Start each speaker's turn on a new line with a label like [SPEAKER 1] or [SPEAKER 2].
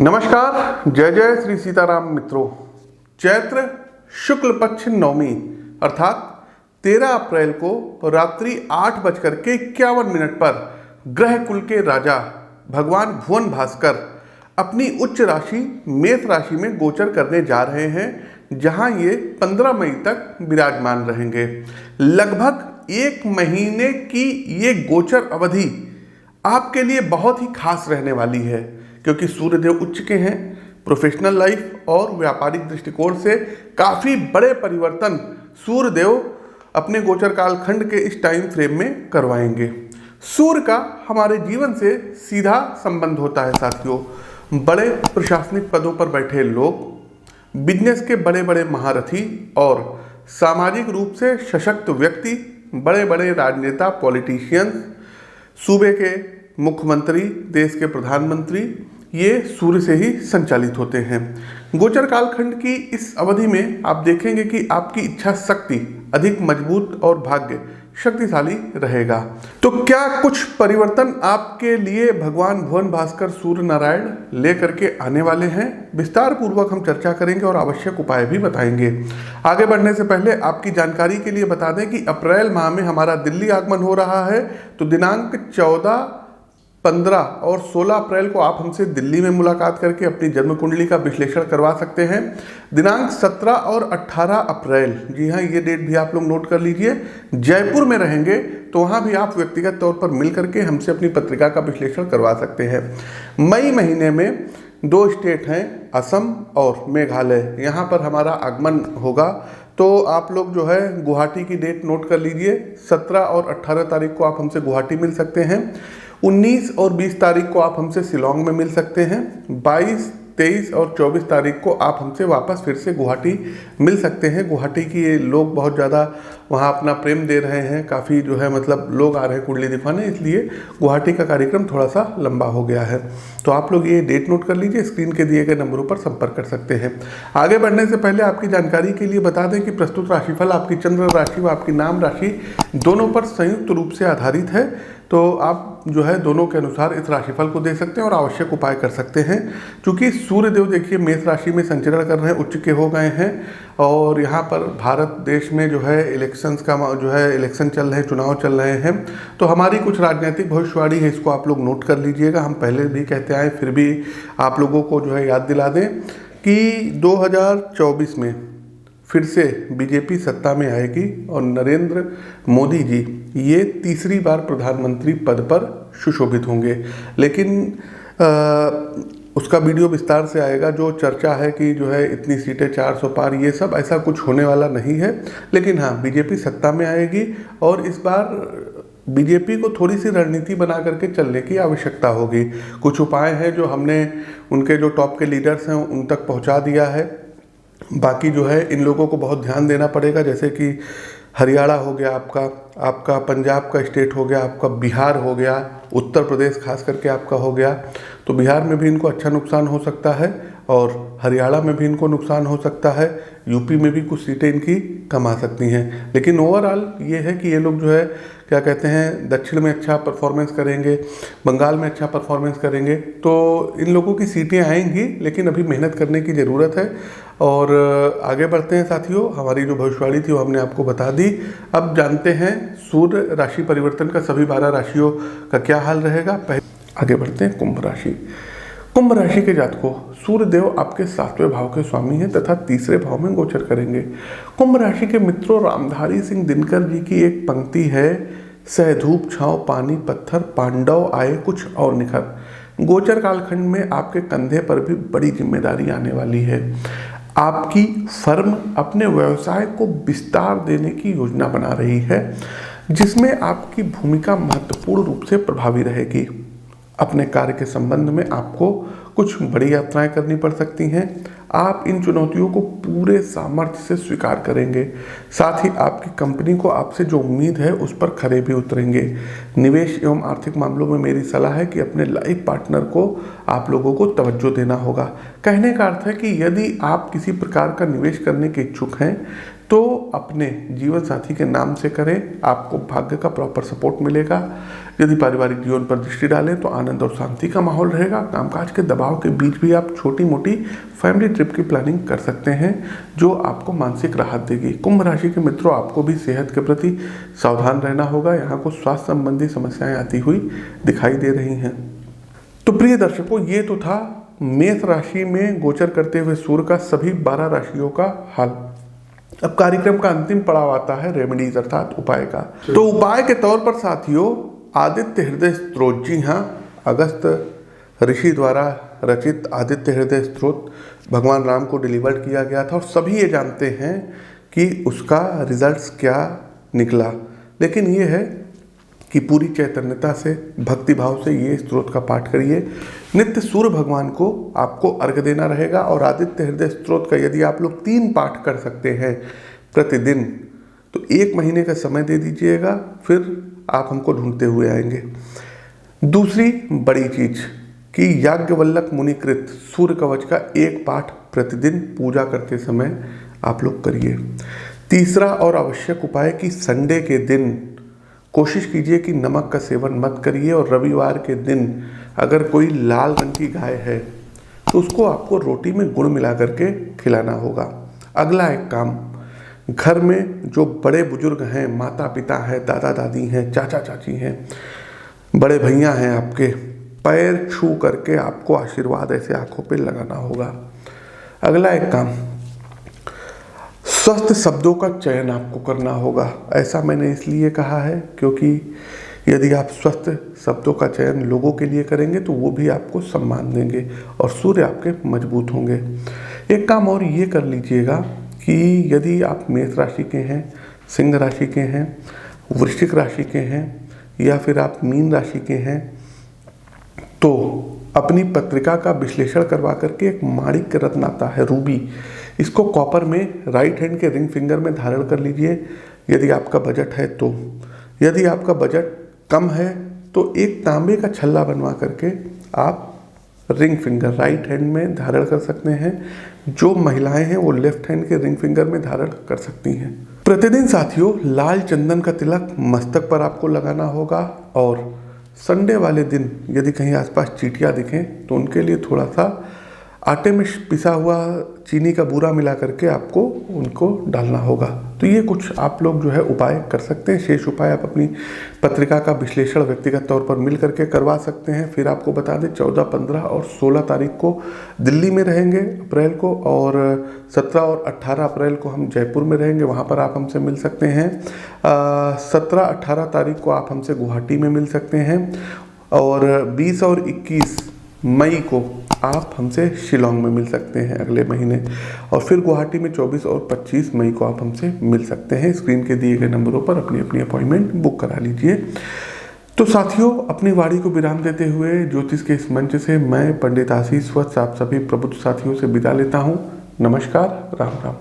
[SPEAKER 1] नमस्कार, जय जय श्री सीताराम मित्रों। चैत्र शुक्ल पक्ष नवमी अर्थात 13 अप्रैल को रात्रि 8:51 पर ग्रह कुल के राजा भगवान भुवन भास्कर अपनी उच्च राशि मेष राशि में गोचर करने जा रहे हैं, जहां ये 15 मई तक विराजमान रहेंगे। लगभग 1 महीने की ये गोचर अवधि आपके लिए बहुत ही खास रहने वाली है, क्योंकि सूर्यदेव उच्च के हैं। प्रोफेशनल लाइफ और व्यापारिक दृष्टिकोण से काफ़ी बड़े परिवर्तन सूर्यदेव अपने गोचर कालखंड के इस टाइम फ्रेम में करवाएंगे। सूर्य का हमारे जीवन से सीधा संबंध होता है साथियों। बड़े प्रशासनिक पदों पर बैठे लोग, बिजनेस के बड़े बड़े महारथी और सामाजिक रूप से सशक्त व्यक्ति, बड़े बड़े राजनेता, पॉलिटिशियंस, सूबे के मुख्यमंत्री, देश के प्रधानमंत्री, ये सूर्य से ही संचालित होते हैं। गोचर कालखंड की इस अवधि में आप देखेंगे कि आपकी इच्छा शक्ति अधिक मजबूत और भाग्य शक्तिशाली रहेगा। तो क्या कुछ परिवर्तन आपके लिए भगवान भुवन भास्कर सूर्य नारायण लेकर के आने वाले हैं? विस्तार पूर्वक हम चर्चा करेंगे और आवश्यक उपाय भी बताएंगे। आगे बढ़ने से पहले आपकी जानकारी के लिए बता दें कि अप्रैल माह में हमारा दिल्ली आगमन हो रहा है। तो दिनांक 14, 15 और 16 अप्रैल को आप हमसे दिल्ली में मुलाकात करके अपनी जन्म कुंडली का विश्लेषण करवा सकते हैं। दिनांक 17 और 18 अप्रैल, जी हाँ, ये डेट भी आप लोग नोट कर लीजिए, जयपुर में रहेंगे, तो वहाँ भी आप व्यक्तिगत तौर पर मिल करके हमसे अपनी पत्रिका का विश्लेषण करवा सकते हैं। मई महीने में 2 स्टेट हैं, असम और मेघालय, यहाँ पर हमारा आगमन होगा। तो आप लोग जो है गुवाहाटी की डेट नोट कर लीजिए। 17 और 18 तारीख को आप हमसे गुवाहाटी मिल सकते हैं। 19 और 20 तारीख को आप हमसे शिलोंग में मिल सकते हैं। 22, 23 और 24 तारीख को आप हमसे वापस फिर से गुवाहाटी मिल सकते हैं। गुवाहाटी की ये लोग बहुत ज़्यादा वहाँ अपना प्रेम दे रहे हैं, काफ़ी जो है मतलब लोग आ रहे हैं कुंडली दिखाने, इसलिए गुवाहाटी का कार्यक्रम थोड़ा सा लंबा हो गया है। तो आप लोग ये डेट नोट कर लीजिए, स्क्रीन के दिए गए नंबरों पर संपर्क कर सकते हैं। आगे बढ़ने से पहले आपकी जानकारी के लिए बता दें कि प्रस्तुत राशिफल आपकी चंद्र राशि व आपकी नाम राशि दोनों पर संयुक्त रूप से आधारित है। तो आप जो है दोनों के अनुसार इस राशिफल को दे सकते हैं और आवश्यक उपाय कर सकते हैं। क्योंकि सूर्यदेव देखिए मेष राशि में संचरण कर रहे हैं, उच्च के हो गए हैं, और यहाँ पर भारत देश में जो है इलेक्शंस का जो है इलेक्शन चल रहे हैं, चुनाव चल रहे हैं। तो हमारी कुछ राजनीतिक भविष्यवाणी है, इसको आप लोग नोट कर लीजिएगा। हम पहले भी कहते आए, फिर भी आप लोगों को जो है याद दिला दें कि 2024 में फिर से बीजेपी सत्ता में आएगी और नरेंद्र मोदी जी ये तीसरी बार प्रधानमंत्री पद पर सुशोभित होंगे। लेकिन उसका वीडियो विस्तार से आएगा। जो चर्चा है कि जो है इतनी सीटें 400 पार, ये सब ऐसा कुछ होने वाला नहीं है। लेकिन हाँ, बीजेपी सत्ता में आएगी और इस बार बीजेपी को थोड़ी सी रणनीति बना करके चलने की आवश्यकता होगी। कुछ उपाय हैं जो हमने उनके जो टॉप के लीडर्स हैं उन तक पहुँचा दिया है। बाकी जो है इन लोगों को बहुत ध्यान देना पड़ेगा, जैसे कि हरियाणा हो गया आपका पंजाब का स्टेट हो गया, आपका बिहार हो गया, उत्तर प्रदेश खास करके आपका हो गया। तो बिहार में भी इनको अच्छा नुकसान हो सकता है और हरियाणा में भी इनको नुकसान हो सकता है। यूपी में भी कुछ सीटें इनकी कम आ सकती हैं। लेकिन ओवरऑल ये है कि ये लोग जो है क्या कहते हैं, दक्षिण में अच्छा परफॉर्मेंस करेंगे, बंगाल में अच्छा परफॉर्मेंस करेंगे। तो इन लोगों की सीटें आएंगी, लेकिन अभी मेहनत करने की ज़रूरत है। और आगे बढ़ते हैं साथियों, हमारी जो भविष्यवाणी थी वो हमने आपको बता दी। अब जानते हैं सूर्य राशि परिवर्तन का सभी 12 राशियों का क्या हाल रहेगा। आगे बढ़ते हैं कुंभ राशि। कुंभ राशि के जातकों, सूर्यदेव आपके 7वें भाव के स्वामी हैं तथा तीसरे भाव में गोचर करेंगे। कुंभ राशि के मित्रों, रामधारी सिंह दिनकर जी की एक पंक्ति है, सह धूप छांव पानी पत्थर, पांडव आए कुछ और निखर। गोचर कालखंड में आपके कंधे पर भी बड़ी जिम्मेदारी आने वाली है। आपकी फर्म अपने व्यवसाय को विस्तार देने की योजना बना रही है, जिसमें आपकी भूमिका महत्वपूर्ण रूप से प्रभावी रहेगी। अपने कार्य के संबंध में आपको कुछ बड़ी यात्राएं करनी पड़ सकती हैं। आप इन चुनौतियों को पूरे सामर्थ्य से स्वीकार करेंगे। साथ ही आपकी कंपनी को आपसे जो उम्मीद है उस पर खरे भी उतरेंगे। निवेश एवं आर्थिक मामलों में मेरी सलाह है कि अपने लाइफ पार्टनर को आप लोगों को तवज्जो देना होगा। कहने का अर्थ है कि यदि आप किसी प्रकार का निवेश करने के इच्छुक हैं तो अपने जीवन साथी के नाम से करें, आपको भाग्य का प्रॉपर सपोर्ट मिलेगा। यदि पारिवारिक जीवन पर दृष्टि डालें तो आनंद और शांति का माहौल रहेगा। कामकाज के दबाव के बीच भी आप छोटी मोटी फैमिली ट्रिप की प्लानिंग कर सकते हैं, जो आपको मानसिक राहत देगी। कुंभ राशि के मित्रों, आपको भी सेहत के प्रति सावधान रहना होगा। यहाँ को स्वास्थ्य संबंधी समस्याएं आती हुई दिखाई दे रही हैं। तो प्रिय दर्शकों, ये तो था मेष राशि में गोचर करते हुए सूर्य का सभी 12 राशियों का हाल। अब कार्यक्रम का अंतिम पड़ाव आता है रेमेडीज अर्थात उपाय का। तो उपाय के तौर पर साथियों, आदित्य हृदय स्तोत्र, जी हाँ, अगस्त ऋषि द्वारा रचित आदित्य हृदय स्तोत्र भगवान राम को डिलीवर्ड किया गया था और सभी ये जानते हैं कि उसका रिजल्ट्स क्या निकला। लेकिन ये है कि पूरी चैतन्यता से, भक्ति भाव से ये स्तोत्र का पाठ करिए। नित्य सूर्य भगवान को आपको अर्घ्य देना रहेगा और आदित्य हृदय स्तोत्र का यदि आप लोग 3 पाठ कर सकते हैं प्रतिदिन तो 1 महीने का समय दे दीजिएगा, फिर आप हमको ढूंढते हुए आएंगे। दूसरी बड़ी चीज कि याज्ञवल्लभ मुनिकृत सूर्य कवच का 1 पाठ प्रतिदिन पूजा करते समय आप लोग करिए। तीसरा और आवश्यक उपाय कि संडे के दिन कोशिश कीजिए कि नमक का सेवन मत करिए और रविवार के दिन अगर कोई लाल रंग की गाय है तो उसको आपको रोटी में गुड़ मिला करके खिलाना होगा। अगला एक काम, घर में जो बड़े बुजुर्ग हैं, माता पिता हैं, दादा दादी हैं, चाचा चाची हैं, बड़े भैया हैं, आपके पैर छू करके आपको आशीर्वाद ऐसे आंखों पे लगाना होगा। अगला एक काम, स्वस्थ शब्दों का चयन आपको करना होगा। ऐसा मैंने इसलिए कहा है क्योंकि यदि आप स्वस्थ शब्दों का चयन लोगों के लिए करेंगे तो वो भी आपको सम्मान देंगे और सूर्य आपके मजबूत होंगे। एक काम और ये कर लीजिएगा कि यदि आप मेष राशि के हैं, सिंह राशि के हैं, वृश्चिक राशि के हैं या फिर आप मीन राशि के हैं, तो अपनी पत्रिका का विश्लेषण करवा करके एक माणिक्य रत्न आता है रूबी, इसको कॉपर में राइट हैंड के रिंग फिंगर में धारण कर लीजिए यदि आपका बजट है तो। यदि आपका बजट कम है तो एक तांबे का छल्ला बनवा करके आप रिंग फिंगर राइट हैंड में धारण कर सकते हैं। जो महिलाएं हैं वो लेफ्ट हैंड के रिंग फिंगर में धारण कर सकती हैं। प्रतिदिन साथियों, लाल चंदन का तिलक मस्तक पर आपको लगाना होगा और संडे वाले दिन यदि कहीं आसपास चींटियां दिखें तो उनके लिए थोड़ा सा आटे में पिसा हुआ चीनी का बूरा मिला करके आपको उनको डालना होगा। तो ये कुछ आप लोग जो है उपाय कर सकते हैं। शेष उपाय आप अपनी पत्रिका का विश्लेषण व्यक्तिगत तौर पर मिल करके करवा सकते हैं। फिर आपको बता दें 14, 15 और 16 तारीख को दिल्ली में रहेंगे अप्रैल को, और 17 और 18 अप्रैल को हम जयपुर में रहेंगे, वहाँ पर आप हमसे मिल सकते हैं। 17, 18 तारीख को आप हमसे गुवाहाटी में मिल सकते हैं और 20 और 21 मई को आप हमसे शिलोंग में मिल सकते हैं अगले महीने, और फिर गुवाहाटी में 24 और 25 मई को आप हमसे मिल सकते हैं। स्क्रीन के दिए गए नंबरों पर अपनी अपनी अपॉइंटमेंट बुक करा लीजिए। तो साथियों, अपनी वाणी को विराम देते हुए ज्योतिष के इस मंच से मैं पंडित आशीष वत्स आप सभी प्रबुद्ध साथियों से विदा लेता हूँ। नमस्कार, राम राम।